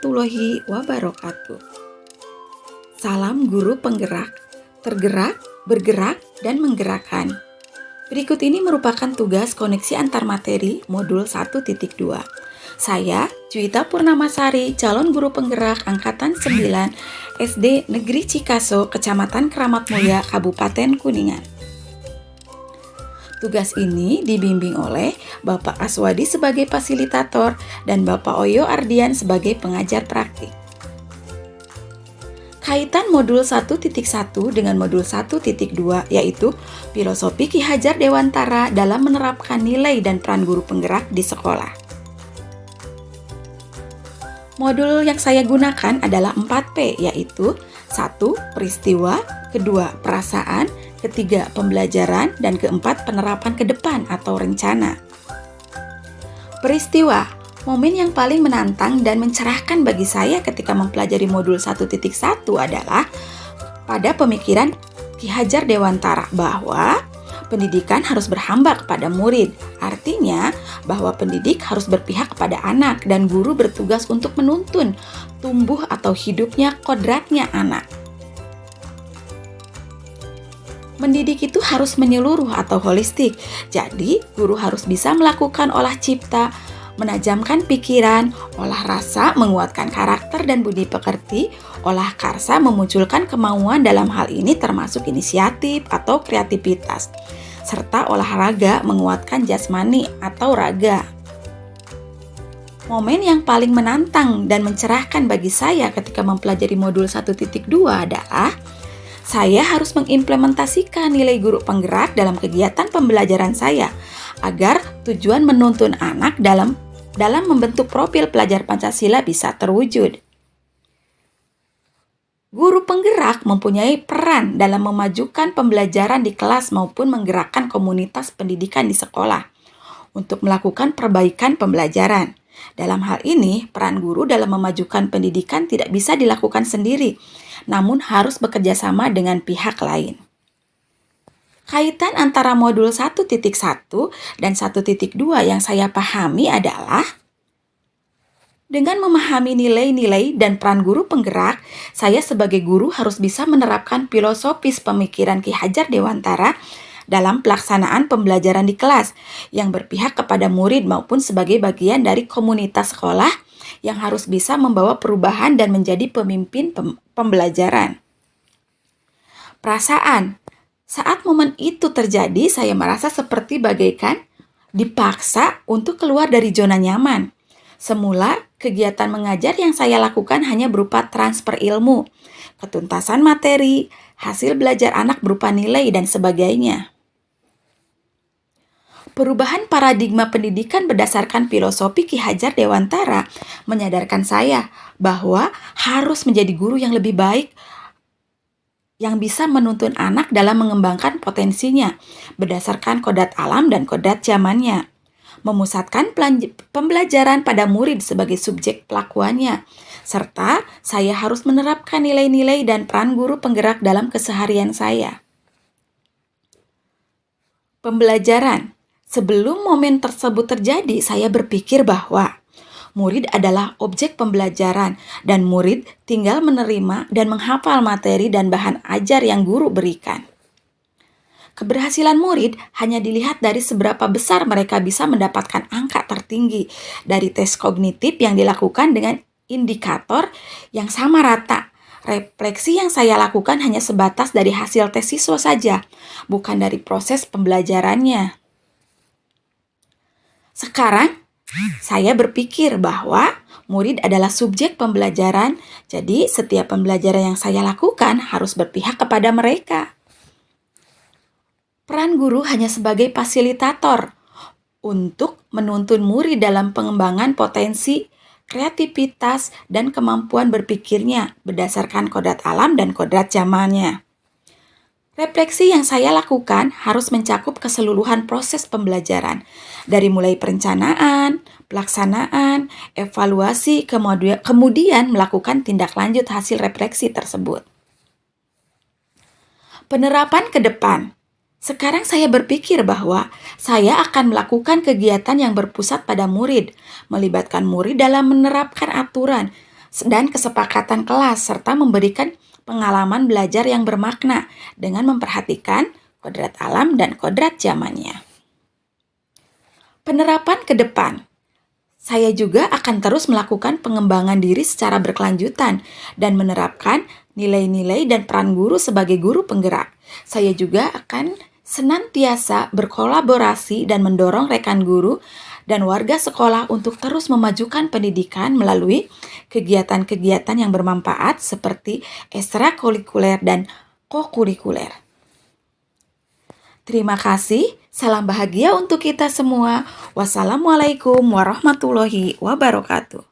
warahmatullahi wabarakatuh. Salam guru penggerak, tergerak, bergerak, dan menggerakkan. Berikut ini merupakan tugas koneksi antar materi modul 1.2. Saya, Juwita Purnamasari, calon guru penggerak Angkatan 9 SD Negeri Cikaso, Kecamatan Keramat Mulia, Kabupaten Kuningan. Tugas ini dibimbing oleh Bapak Aswadi sebagai fasilitator dan Bapak Oyo Ardian sebagai pengajar praktik. Kaitan modul 1.1 dengan modul 1.2 yaitu filosofi Ki Hajar Dewantara dalam menerapkan nilai dan peran guru penggerak di sekolah. Modul yang saya gunakan adalah 4P, yaitu 1. Peristiwa, 2. Perasaan, 3. Pembelajaran, dan 4. Penerapan ke depan atau rencana. Peristiwa, momen yang paling menantang dan mencerahkan bagi saya ketika mempelajari modul 1.1 adalah pada pemikiran Ki Hajar Dewantara bahwa pendidikan harus berhamba kepada murid. Artinya bahwa pendidik harus berpihak kepada anak dan guru bertugas untuk menuntun tumbuh atau hidupnya kodratnya anak. Mendidik itu harus menyeluruh atau holistik. Jadi, guru harus bisa melakukan olah cipta, menajamkan pikiran, olah rasa, menguatkan karakter dan budi pekerti, olah karsa, memunculkan kemauan dalam hal ini termasuk inisiatif atau kreativitas, serta olahraga, menguatkan jasmani atau raga. Momen yang paling menantang dan mencerahkan bagi saya ketika mempelajari modul 1.2 adalah saya harus mengimplementasikan nilai guru penggerak dalam kegiatan pembelajaran saya agar tujuan menuntun anak dalam membentuk profil pelajar Pancasila bisa terwujud. Guru penggerak mempunyai peran dalam memajukan pembelajaran di kelas maupun menggerakkan komunitas pendidikan di sekolah untuk melakukan perbaikan pembelajaran. Dalam hal ini, peran guru dalam memajukan pendidikan tidak bisa dilakukan sendiri, namun harus bekerja sama dengan pihak lain. Kaitan antara modul 1.1 dan 1.2 yang saya pahami adalah dengan memahami nilai-nilai dan peran guru penggerak, saya sebagai guru harus bisa menerapkan filosofis pemikiran Ki Hajar Dewantara dalam pelaksanaan pembelajaran di kelas yang berpihak kepada murid maupun sebagai bagian dari komunitas sekolah yang harus bisa membawa perubahan dan menjadi pemimpin pembelajaran. Perasaan. Saat momen itu terjadi, saya merasa seperti bagaikan dipaksa untuk keluar dari zona nyaman. Semula, kegiatan mengajar yang saya lakukan hanya berupa transfer ilmu, ketuntasan materi, hasil belajar anak berupa nilai, dan sebagainya. Perubahan paradigma pendidikan berdasarkan filosofi Ki Hajar Dewantara menyadarkan saya bahwa harus menjadi guru yang lebih baik yang bisa menuntun anak dalam mengembangkan potensinya berdasarkan kodrat alam dan kodrat zamannya. Memusatkan pembelajaran pada murid sebagai subjek pelakuannya, serta saya harus menerapkan nilai-nilai dan peran guru penggerak dalam keseharian saya. Pembelajaran. Sebelum momen tersebut terjadi, saya berpikir bahwa murid adalah objek pembelajaran dan murid tinggal menerima dan menghafal materi dan bahan ajar yang guru berikan. Keberhasilan murid hanya dilihat dari seberapa besar mereka bisa mendapatkan angka tertinggi dari tes kognitif yang dilakukan dengan indikator yang sama rata. Refleksi yang saya lakukan hanya sebatas dari hasil tes siswa saja, bukan dari proses pembelajarannya. Sekarang, saya berpikir bahwa murid adalah subjek pembelajaran, jadi setiap pembelajaran yang saya lakukan harus berpihak kepada mereka. Peran guru hanya sebagai fasilitator untuk menuntun murid dalam pengembangan potensi, kreativitas, dan kemampuan berpikirnya berdasarkan kodrat alam dan kodrat zamannya. Refleksi yang saya lakukan harus mencakup keseluruhan proses pembelajaran, dari mulai perencanaan, pelaksanaan, evaluasi, kemudian melakukan tindak lanjut hasil refleksi tersebut. Penerapan ke depan. Sekarang saya berpikir bahwa saya akan melakukan kegiatan yang berpusat pada murid, melibatkan murid dalam menerapkan aturan, dan kesepakatan kelas, serta memberikan pengalaman belajar yang bermakna dengan memperhatikan kodrat alam dan kodrat zamannya. Penerapan ke depan. Saya juga akan terus melakukan pengembangan diri secara berkelanjutan dan menerapkan nilai-nilai dan peran guru sebagai guru penggerak. Saya juga akan senantiasa berkolaborasi dan mendorong rekan guru dan warga sekolah untuk terus memajukan pendidikan melalui kegiatan-kegiatan yang bermanfaat seperti ekstrakurikuler dan kokurikuler. Terima kasih, salam bahagia untuk kita semua. Wassalamualaikum warahmatullahi wabarakatuh.